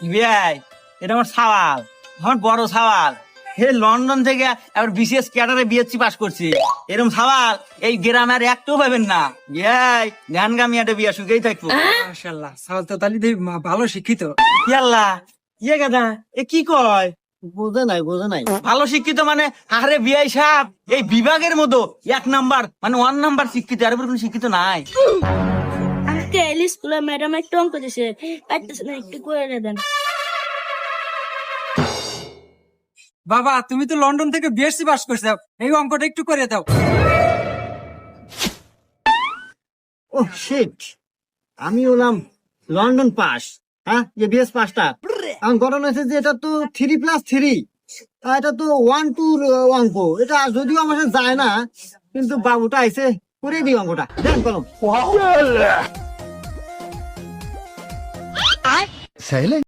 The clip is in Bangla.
বিয়াই, এটা আমার সওয়াল, আমার বড় সওয়াল। হে লন্ডন থেকে আবার বিশেষ ক্যাডারে বিএসসি পাস করছি। এরকম সওয়াল এই গ্রামে আর একটাও পাবেন না। বিয়াই, গানগামি একটা বিয়া সুখেই থাকবো। মাশাআল্লাহ, সাল তো তালি ভালো শিক্ষিত। ইয়াল্লা, ইয়ে গাদা, এ কি কয়? বোঝে নাই। ভালো শিক্ষিত মানে? আরে বিয়াই সাহেব, এই বিভাগের মতো 1 নাম্বার মানে 1 নাম্বার শিক্ষিত, আর কোনো শিক্ষিত নাই। আজকে স্কুলে ম্যাডাম একটু অঙ্ক দিছে, পারতেছে না, একটু করে দেন। বাবা, তুমি তো লন্ডন থেকে বিএসসি পাস করছো, এই অঙ্কটা একটু করে দাও। ও শিট, আমি হলাম লন্ডন পাস। হ্যাঁ, যে বিএস পাসটা এখন গঠন হয়েছে যে এটা তো 3+3, এটা তো 1-2 অঙ্ক। এটা যদিও আমার সাথে যায় না, কিন্তু বাবুটা আইছে করে দিই অঙ্কটা। দেন কলম।